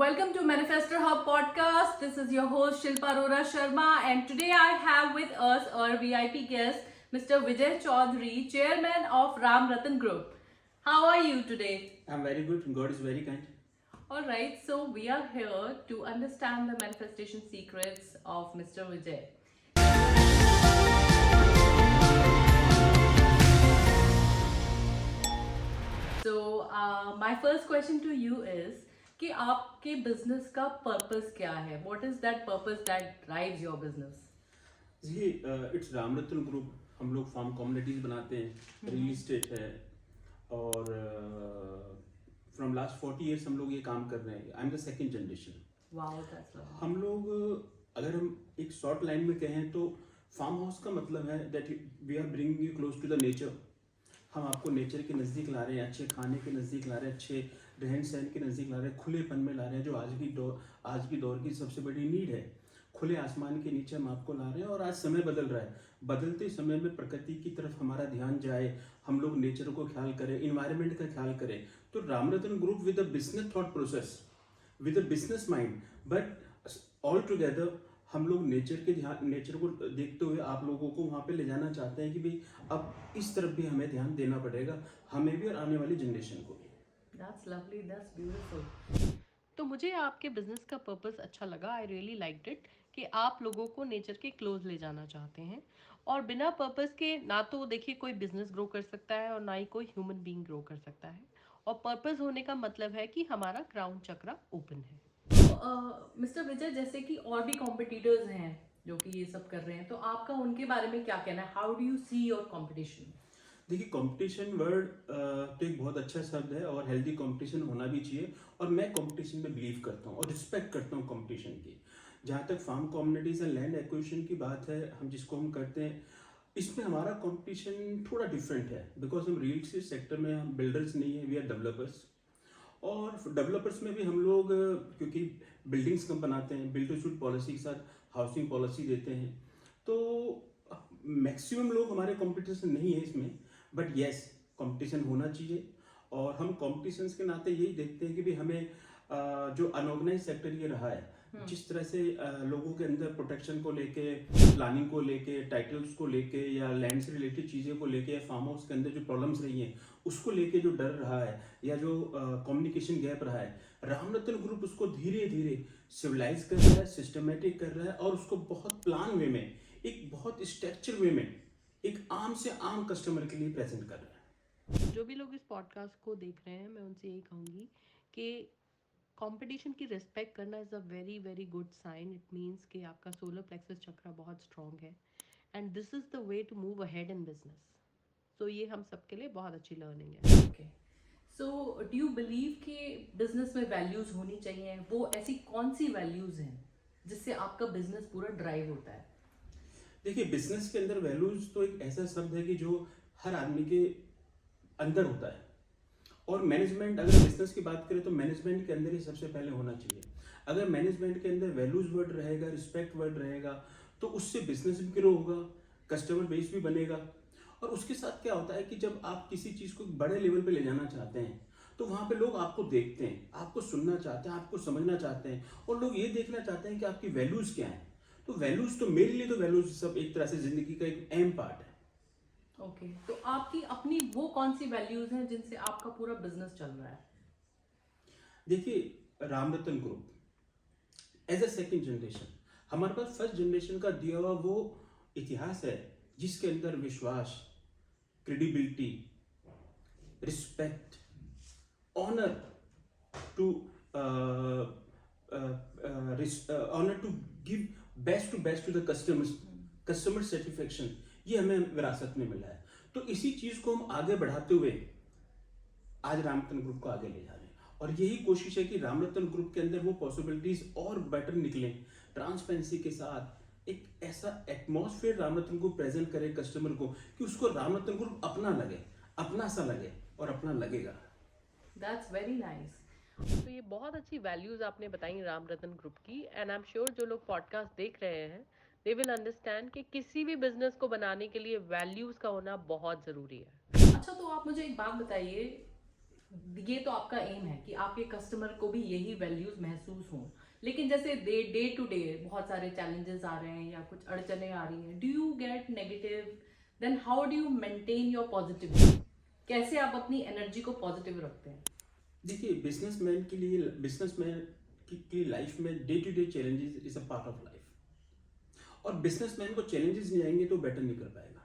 Welcome to Manifestor Hub podcast. This is your host Shilpa Arora Sharma, and today I have with us our VIP guest, Mr. Vijay Chaudhary, Chairman of Ram Ratan Group. How are you today? I'm very good. God is very kind. All right, so we are here to understand the manifestation secrets of Mr. Vijay. So, my first question to you is कि आपके business का purpose क्या है? What is that purpose that drives your business? जी it's Ramratan group. हम लोग farm communities बनाते हैं, रियल इस्टेट है और फ्रॉम लास्ट 40 इयर्स हम लोग ये काम कर रहे हैं. I am the second generation. Wow, that's lovely. हम लोग अगर हम एक शॉर्ट लाइन में कहें तो फार्म हाउस का मतलब है that we are bringing you close to the nature. हम आपको नेचर के नज़दीक ला रहे हैं, अच्छे खाने के नज़दीक ला रहे हैं, अच्छे रहन सहन के नज़दीक ला रहे हैं, खुलेपन में ला रहे हैं, जो आज की दौर की सबसे बड़ी नीड है. खुले आसमान के नीचे हम आपको ला रहे हैं. और आज समय बदल रहा है. बदलते समय में प्रकृति की तरफ हमारा ध्यान जाए, हम लोग नेचर को ख्याल करें, इन्वायरमेंट का ख्याल करें. तो Ramratna group with a business thought process, with a business mind, but all together हम लोग नेचर को देखते हुए आप लोगों को वहाँ पे ले जाना चाहते हैं कि भाई अब इस तरफ भी हमें ध्यान देना पड़ेगा, हमें भी और आने वाली जनरेशन को भी. That's lovely. That's beautiful. तो मुझे आपके बिजनेस का पर्पस अच्छा लगा. आई रियली लाइक्ड इट कि आप लोगों को नेचर के क्लोज ले जाना चाहते हैं. और बिना पर्पस के ना तो देखिए कोई बिजनेस ग्रो कर सकता है और ना ही कोई ह्यूमन बीइंग ग्रो कर सकता है. और पर्पस होने का मतलब है कि हमारा क्राउन चक्रा ओपन है. तो मिस्टर विजय, जैसे कि और भी कॉम्पिटिटर्स हैं जो कि ये सब कर रहे हैं, तो आपका उनके बारे में क्या कहना है? How do you see your competition? देखिए, कंपटीशन वर्ड तो एक बहुत अच्छा शब्द है और हेल्दी कंपटीशन होना भी चाहिए. और मैं कंपटीशन में बिलीव करता हूँ और रिस्पेक्ट करता हूँ कंपटीशन की. जहाँ तक farm communities and land acquisition की बात है, हम जिसको हम करते हैं, इसमें हमारा कंपटीशन थोड़ा डिफरेंट है. बिकॉज हम रियल एस्टेट सेक्टर में हम बिल्डर्स नहीं है, वी आर डेवलपर्स. और डेवलपर्स में भी हम लोग क्योंकि बिल्डिंग्स कम बनाते हैं, बिल्ड टू सूट पॉलिसी के साथ हाउसिंग पॉलिसी देते हैं, तो मैक्सिमम लोग हमारे कंपटीशन नहीं है इसमें. बट येस, कंपटीशन होना चाहिए. और हम कंपटीशंस के नाते यही देखते हैं कि भाई हमें जो अनऑर्गेनाइज सेक्टर ये रहा है, जिस तरह से लोगों के अंदर प्रोटेक्शन को लेके, प्लानिंग को लेके, टाइटल्स को लेके, या लैंड से रिलेटेड चीज़ें को लेके, या फार्म हाउस के अंदर जो प्रॉब्लम्स रही हैं उसको लेके जो डर रहा है, या जो कम्युनिकेशन गैप रहा है, रामरत्न ग्रुप उसको धीरे धीरे सिविलाइज कर रहा है, सिस्टमेटिक कर रहा है, और उसको बहुत प्लान वे में, एक बहुत स्ट्रक्चर वे में, एक आम से आम कस्टमर के लिए प्रेजेंट कर रहा है. जो भी लोग इस पॉडकास्ट को देख रहे हैं, मैं उनसे यही कहूँगी कि कंपटीशन की रिस्पेक्ट करना is a very very good sign. It means कि आपका सोलर प्लेक्सस चक्रा बहुत स्ट्रॉन्ग है and this is the way to move ahead in business. सो ये हम सबके लिए बहुत अच्छी लर्निंग है. Okay, so do you believe कि बिजनेस में वैल्यूज़ होनी चाहिए? वो ऐसी कौन सी वैल्यूज़ हैं जिससे आपका बिजनेस पूरा ड्राइव होता है? देखिए, बिजनेस के अंदर वैल्यूज तो एक ऐसा शब्द है कि जो हर आदमी के अंदर होता है. और मैनेजमेंट, अगर बिजनेस की बात करें तो मैनेजमेंट के अंदर ही सबसे पहले होना चाहिए. अगर मैनेजमेंट के अंदर वैल्यूज वर्ड रहेगा, रिस्पेक्ट वर्ड रहेगा, तो उससे बिजनेस भी ग्रो होगा, कस्टमर बेस भी बनेगा. और उसके साथ क्या होता है कि जब आप किसी चीज़ को बड़े लेवल पे ले जाना चाहते हैं, तो वहाँ पे लोग आपको देखते हैं, आपको सुनना चाहते हैं, आपको समझना चाहते हैं, और लोग ये देखना चाहते हैं कि आपकी वैल्यूज़ क्या हैं. तो वैल्यूज़ तो मेरे लिए तो वैल्यूज़ सब एक तरह से ज़िंदगी का एक अहम पार्ट है. ओके, तो आपकी अपनी वो कौन सी वैल्यूज़ हैं जिनसे आपका पूरा बिजनेस चल रहा है? देखिए, Ramratan group as a second generation, हमारे पास फर्स्ट जनरेशन का दिया हुआ वो इतिहास है जिसके अंदर विश्वास, credibility, respect, honour to honour to give best to the customers, customer satisfaction, ये हमें विरासत में मिला है. तो इसी चीज को हम आगे बढ़ाते हुए आज रामरत्न ग्रुप को आगे ले जा रहे हैं. और यही कोशिश है कि रामरत्न ग्रुप के अंदर वो पॉसिबिलिटीज और बेटर निकलें, ट्रांसपेरेंसी के साथ एक ऐसा एटमॉस्फेयर रामरत्न को प्रेजेंट करे कस्टमर को कि उसको रामरत्न ग्रुप अपना लगे, अपना सा लगे, और अपना लगेगा. That's very nice. तो ये बहुत अच्छी वैल्यूज़ आपने बताई राम रतन ग्रुप की. एंड आई एम श्योर जो लोग पॉडकास्ट देख रहे हैं दे विल अंडरस्टैंड कि किसी भी बिजनेस को बनाने के लिए वैल्यूज़ का होना बहुत ज़रूरी है. अच्छा, तो आप मुझे एक बात बताइए, ये तो आपका एम है कि आपके कस्टमर को भी यही वैल्यूज महसूस हों, लेकिन जैसे डे टू डे बहुत सारे चैलेंजेस आ रहे हैं या कुछ अड़चने आ रही हैं, do you get negative, then how do you maintain your positivity? कैसे आप अपनी एनर्जी को पॉजिटिव रखते हैं? देखिए, बिजनेसमैन की लाइफ में day to day challenges is a part of life. और बिजनेसमैन को चैलेंजेस नहीं आएंगे तो बेटर नहीं कर पाएगा।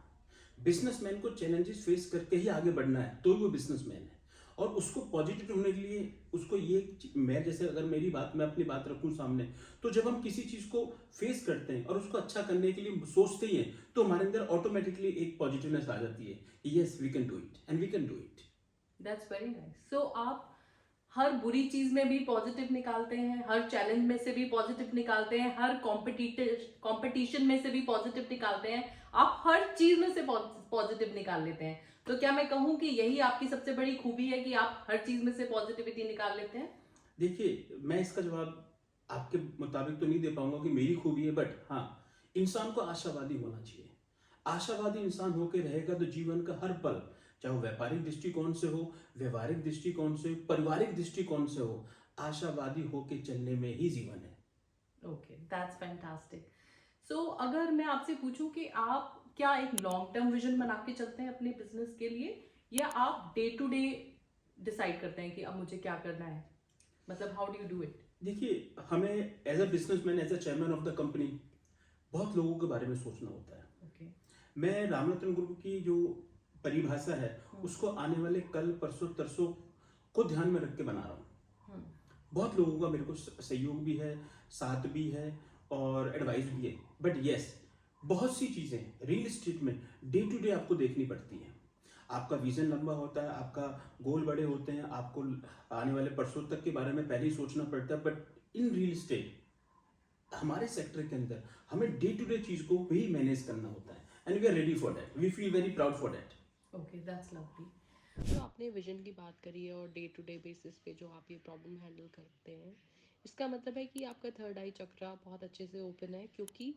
बिजनेसमैन को चैलेंजेस फेस करके ही आगे बढ़ना है, तो ही वो बिजनेसमैन है। और उसको पॉजिटिव होने के लिए उसको मैं जैसे अगर मैं अपनी बात रखूं सामने, तो जब हम किसी चीज को फेस करते हैं और उसको अच्छा करने के लिए सोचते ही हैं, तो हमारे अंदर ऑटोमेटिकली एक पॉजिटिवनेस आ जाती है। Yes, we can do it and we can do it. That's very nice. So आप हर बुरी चीज में भी पॉजिटिव निकालते हैं, हर चैलेंज में से भी पॉजिटिव निकालते हैं, हर कंपटीशन में से भी पॉजिटिव निकालते हैं, आप हर चीज में से पॉजिटिव निकाल लेते हैं। तो क्या मैं कहूँ कि यही आपकी सबसे बड़ी खूबी है कि आप हर चीज में से पॉजिटिविटी निकाल लेते हैं? देखिए, मैं इसका जवाब आपके मुताबिक तो नहीं दे पाऊंगा कि मेरी खूबी है, बट हाँ, इंसान को आशावादी होना चाहिए। आशावादी इंसान होकर रहेगा तो जीवन का हर पल, चाहे वो व्यापारिक दृष्टिकोण से हो, व्यवहारिक दृष्टिकोण से, पारिवारिक दृष्टिकोण से हो, आशावादी होकर चलने में ही जीवन है। Okay, that's fantastic. सो अगर मैं आपसे पूछूं कि आप क्या एक लॉन्ग टर्म विजन बना के चलते हैं अपने बिजनेस के लिए, या आप डे टू डे डिसाइड करते हैं कि अब मुझे क्या करना है? मतलब how do you do it? देखिए, हमें as a businessman, as a chairman of the company, बहुत लोगों के बारे में सोचना होता है। ओके। मैं रामरत्न ग्रुप की जो परिभाषा है उसको आने वाले कल परसों तरसों को ध्यान में रख के बना रहा हूँ। बहुत लोगों का मेरे को सहयोग भी है, साथ भी है और एडवाइस भी है। बट यस, बहुत सी चीज़ें रियल एस्टेट में डे टू डे आपको देखनी पड़ती हैं। आपका विजन लंबा होता है, आपका गोल बड़े होते हैं, आपको आने वाले परसों तक के बारे में पहले ही सोचना पड़ता है। बट इन रियल एस्टेट, हमारे सेक्टर के अंदर हमें डे टू डे चीज़ को भी मैनेज करना होता है and we are ready for that, we feel very proud for that. Okay, that's lovely. जो आपने विजन की बात करी है और डे टू डे बेसिस पे जो आप ये प्रॉब्लम हैंडल करते हैं, इसका मतलब है कि आपका थर्ड आई चक्रा बहुत अच्छे से ओपन है, क्योंकि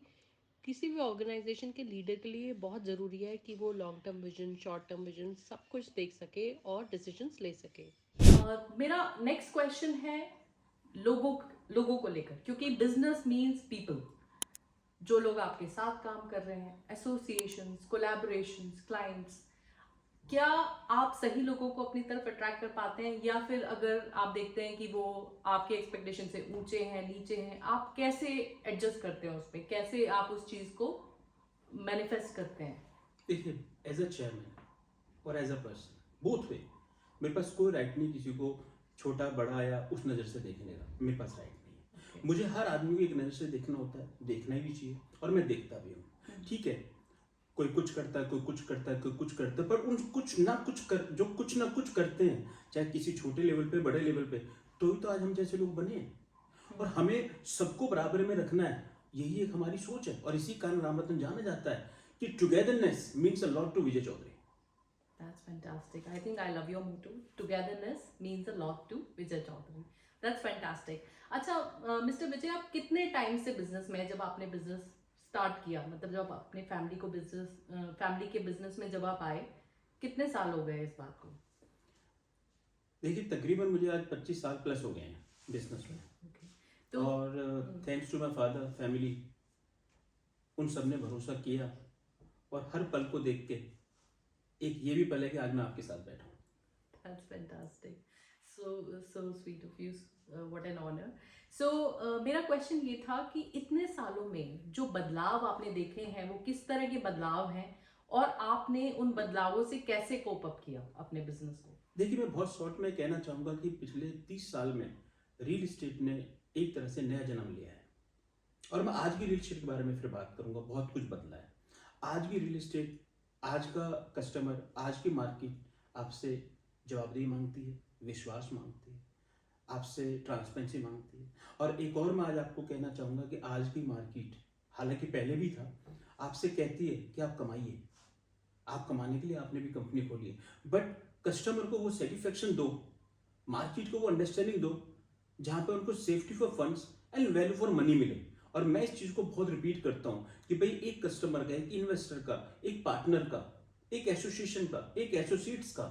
किसी भी ऑर्गेनाइजेशन के लीडर के लिए बहुत ज़रूरी है कि वो long term vision, short term vision सब कुछ देख सके और डिसीजंस ले सके। मेरा नेक्स्ट क्वेश्चन है लोगों लोगों को लेकर, क्योंकि बिजनेस मीन्स पीपल। जो लोग आपके साथ काम कर रहे हैं, एसोसिएशंस, कोलैबोरेशंस, क्लाइंट्स, क्या आप सही लोगों को अपनी तरफ अट्रैक्ट कर पाते हैं, या फिर अगर आप देखते हैं कि वो आपके एक्सपेक्टेशन से ऊंचे हैं, नीचे हैं, आप कैसे एडजस्ट करते हैं उस पर? कैसे आप उस चीज को मैनिफेस्ट करते हैं? देखिए, एज अ चेयरमैन और as a person, both way, मेरे पास कोई राइट नहीं किसी को छोटा बड़ा या उस नज़र से देखने का, मेरे पास राइट नहीं है। मुझे हर आदमी को एक नज़र से देखना होता है, देखना भी चाहिए और मैं देखता भी हूँ। ठीक है, कोई कुछ करता है, कोई कुछ करता है, कोई कुछ करता है, पर उन जो कुछ ना कुछ करते हैं, चाहे किसी छोटे लेवल पे, बड़े लेवल पे, तो ही तो आज हम जैसे लोग बने हैं। और हमें सबको बराबर में रखना है, यही एक हमारी सोच है। और इसी कारण रामरत्न जाना जाता है कि togetherness means a lot to Vijay Chaudhary. That's fantastic. I think I love your motto. Togetherness means a lot to Vijay Chaudhary. That's fantastic. अच्छा, मिस्टर विजय, आप कितने टाइम से बिजनेस में हैं? जब आपने बिजनेस स्टार्ट किया, मतलब जब अपने फैमिली के बिजनेस में जब आप आए, कितने साल हो गए इस बात को? देखिए, तकरीबन मुझे आज 25 साल प्लस हो गए हैं बिजनेस में। तो और thanks to my father, family, उन सब ने भरोसा किया। और हर पल को देख के एक ये भी पल है कि आज मैं आपके साथ बैठा हूँ। That's fantastic. So sweet of you. What an honor. So मेरा क्वेश्चन ये था कि इतने सालों में जो बदलाव आपने देखे हैं, वो किस तरह के बदलाव हैं, और आपने उन बदलावों से कैसे कोप अप किया अपने बिजनेस को? देखिए, मैं बहुत शॉर्ट में कहना चाहूँगा कि पिछले 30 साल में रियल एस्टेट ने एक तरह से नया जन्म लिया है। और मैं आज की रियल एस्टेट के बारे में फिर बात करूँगा, बहुत कुछ बदला है। आज की रियल एस्टेट, आज का कस्टमर, आज की मार्केट आपसे जवाबदेही मांगती है, विश्वास मांगती है, आपसे ट्रांसपेरेंसी मांगती है। और एक और मैं आज आपको कहना चाहूँगा कि आज की मार्केट, हालांकि पहले भी था, आपसे कहती है कि आप कमाइए। आप कमाने के लिए आपने भी कंपनी खोली है, बट कस्टमर को वो सेटिस्फेक्शन दो, मार्केट को वो अंडरस्टैंडिंग दो, जहाँ पे उनको safety for funds and value for money मिले। और मैं इस चीज़ को बहुत रिपीट करता हूँ कि भाई, एक कस्टमर का, एक इन्वेस्टर का, एक पार्टनर का, एक एसोसिएशन का, एक एसोसिएट्स का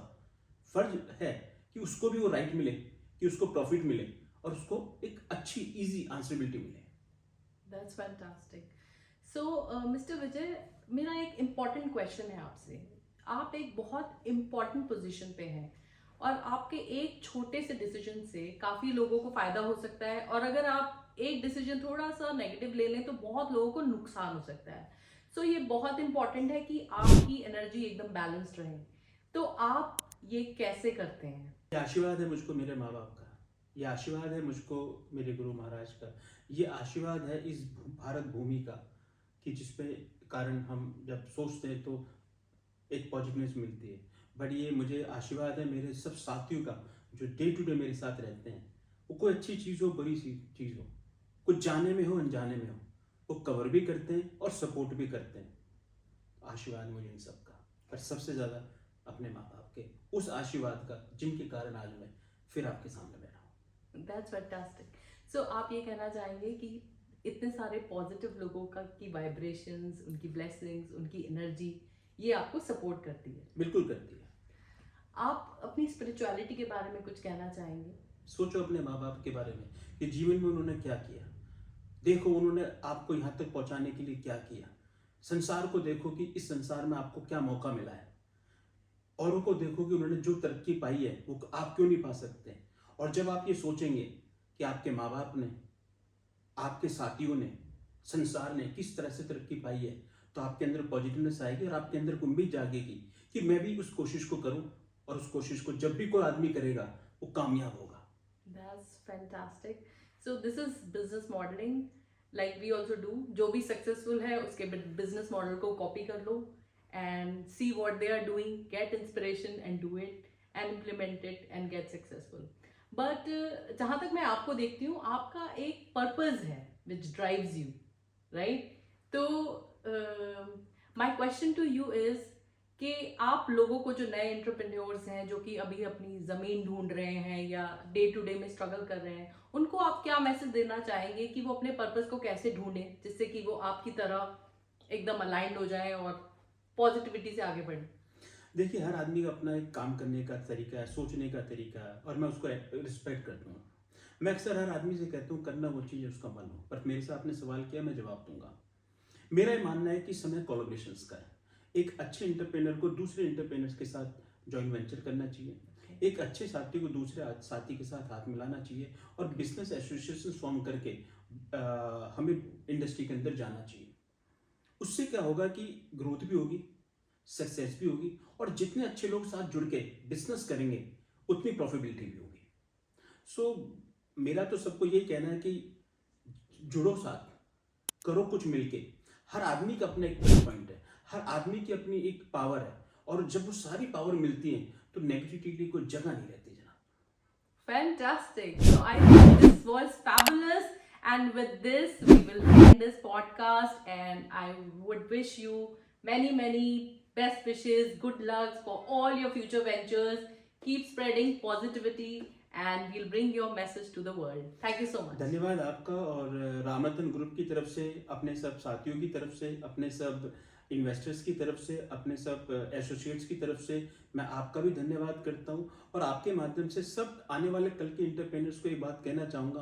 फर्ज है कि उसको भी वो राइट मिले, कि उसको प्रॉफिट मिले और उसको एक अच्छी इजी आंसरेबिलिटी मिले। That's fantastic. सो मिस्टर विजय, मेरा एक इम्पॉर्टेंट क्वेश्चन है आपसे। आप एक बहुत इम्पॉर्टेंट पोजीशन पे हैं और आपके एक छोटे से डिसीजन से काफ़ी लोगों को फ़ायदा हो सकता है, और अगर आप एक डिसीजन थोड़ा सा नेगेटिव ले लें तो बहुत लोगों को नुकसान हो सकता है। सो ये बहुत इम्पॉर्टेंट है कि आपकी एनर्जी एकदम बैलेंस्ड रहे। तो आप ये कैसे करते हैं? ये आशीर्वाद है मुझको मेरे माँ बाप का, ये आशीर्वाद है मुझको मेरे गुरु महाराज का, ये आशीर्वाद है इस भारत भूमि का, कि जिसपे कारण हम जब सोचते हैं तो एक पॉजिटिवनेस मिलती है। बट ये मुझे आशीर्वाद है मेरे सब साथियों का, जो डे टू डे मेरे साथ रहते हैं। वो कोई अच्छी चीज़ हो, बड़ी सी चीज़ हो, कुछ जाने में हो अनजाने में हो, वो कवर भी करते हैं और सपोर्ट भी करते हैं। आशीर्वाद मुझे इन सब का, पर सबसे ज़्यादा अपने माँ बाप के उस आशीर्वाद का, जिनके कारण आज मैं फिर आपके सामने बैठा हूँ। That's fantastic. सो आप ये कहना चाहेंगे कि इतने सारे पॉजिटिव लोगों का की वाइब्रेशंस, उनकी ब्लेसिंग्स, उनकी एनर्जी, ये आपको सपोर्ट करती है। बिल्कुल करती है। आप अपनी स्पिरिचुअलिटी के बारे में कुछ कहना चाहेंगे? सोचो अपने माँ बाप के बारे में कि जीवन में उन्होंने क्या किया, देखो उन्होंने आपको यहाँ तक पहुँचाने के लिए क्या किया। संसार को देखो कि इस संसार में आपको क्या मौका मिला है, औरों को देखो कि उन्होंने जो तरक्की पाई है वो आप क्यों नहीं पा सकते। और जब आप ये सोचेंगे कि आपके माँ बाप ने, आपके साथियों ने, संसार ने किस तरह से तरक्की पाई है, तो आपके अंदर पॉजिटिवनेस आएगी और आपके अंदर उम्मीद जागेगी कि मैं भी उस कोशिश को करूं, और उस कोशिश को जब भी कोई आदमी करेगा वो कामयाब होगा। That's fantastic. So this is business modeling, like we also do. जो भी सक्सेसफुल है उसके बिजनेस मॉडल को कॉपी कर लो and see what they are doing, get inspiration and do it and implement it and get successful. But जहाँ तक मैं आपको देखती हूँ, आपका एक पर्पस है which drives you, right? तो my question to you is कि आप लोगों को, जो नए एंटरप्रेन्योर्स हैं जो कि अभी अपनी ज़मीन ढूंढ रहे हैं या डे टू डे में स्ट्रगल कर रहे हैं, उनको आप क्या मैसेज देना चाहेंगे कि वो अपने पर्पस को कैसे ढूंढें, जिससे कि वो आपकी तरह एकदम अलाइंड हो जाए और पॉजिटिविटी से आगे बढ़े? देखिए, हर आदमी का अपना एक काम करने का तरीका है, सोचने का तरीका है, और मैं उसको रिस्पेक्ट करता हूँ। मैं अक्सर हर आदमी से कहता हूँ करना वो चीज़ है उसका मन हो, पर मेरे से आपने सवाल किया, मैं जवाब दूंगा। मेरा ये मानना है कि समय कोलैबोरेशंस का है। एक अच्छे एंटरप्रेन्योर को दूसरे एंटरप्रेन्योर्स के साथ जॉइंट वेंचर करना चाहिए, एक अच्छे साथी को दूसरे साथी के साथ हाथ मिलाना चाहिए, और बिजनेस एसोसिएशन फॉर्म करके हमें इंडस्ट्री के अंदर जाना चाहिए। उससे क्या होगा कि ग्रोथ भी होगी, सक्सेस भी होगी, और जितने अच्छे लोग साथ जुड़ के बिजनेस करेंगे उतनी प्रॉफिटेबिलिटी भी होगी। सो मेरा तो सबको यही कहना है कि जुड़ो साथ, करो कुछ मिलके। हर आदमी का अपना एक पॉइंट है, हर आदमी की अपनी एक पावर है, और जब वो सारी पावर मिलती है तो नेगेटिविटी की कोई जगह नहीं रहती जनाब। Fantastic. So I think this was fabulous. And with this, we will end this podcast. And I would wish you many, many best wishes, good luck for all your future ventures. Keep spreading positivity and we'll bring your message to the world. Thank you so much. धन्यवाद आपका, और Ramratan group की तरफ से, अपने सब साथियों की तरफ से, अपने सब इन्वेस्टर्स की तरफ से, अपने सब एसोसिएट्स की तरफ से मैं आपका भी धन्यवाद करता हूं। और आपके माध्यम से सब आने वाले कल के एंटरप्रेन्योर्स को एक बात कहना चाहूँगा,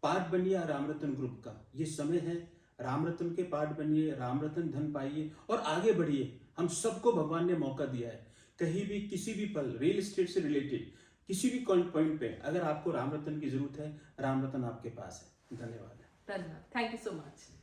पार्ट बनिए रामरतन ग्रुप का। ये समय है, रामरतन के पार्ट बनिए, रामरतन धन पाइए और आगे बढ़िए। हम सबको भगवान ने मौका दिया है, कहीं भी किसी भी पल, रियल एस्टेट से रिलेटेड किसी भी पॉइंट पे अगर आपको रामरतन की जरूरत है, रामरतन आपके पास है। धन्यवाद। Thank you so much.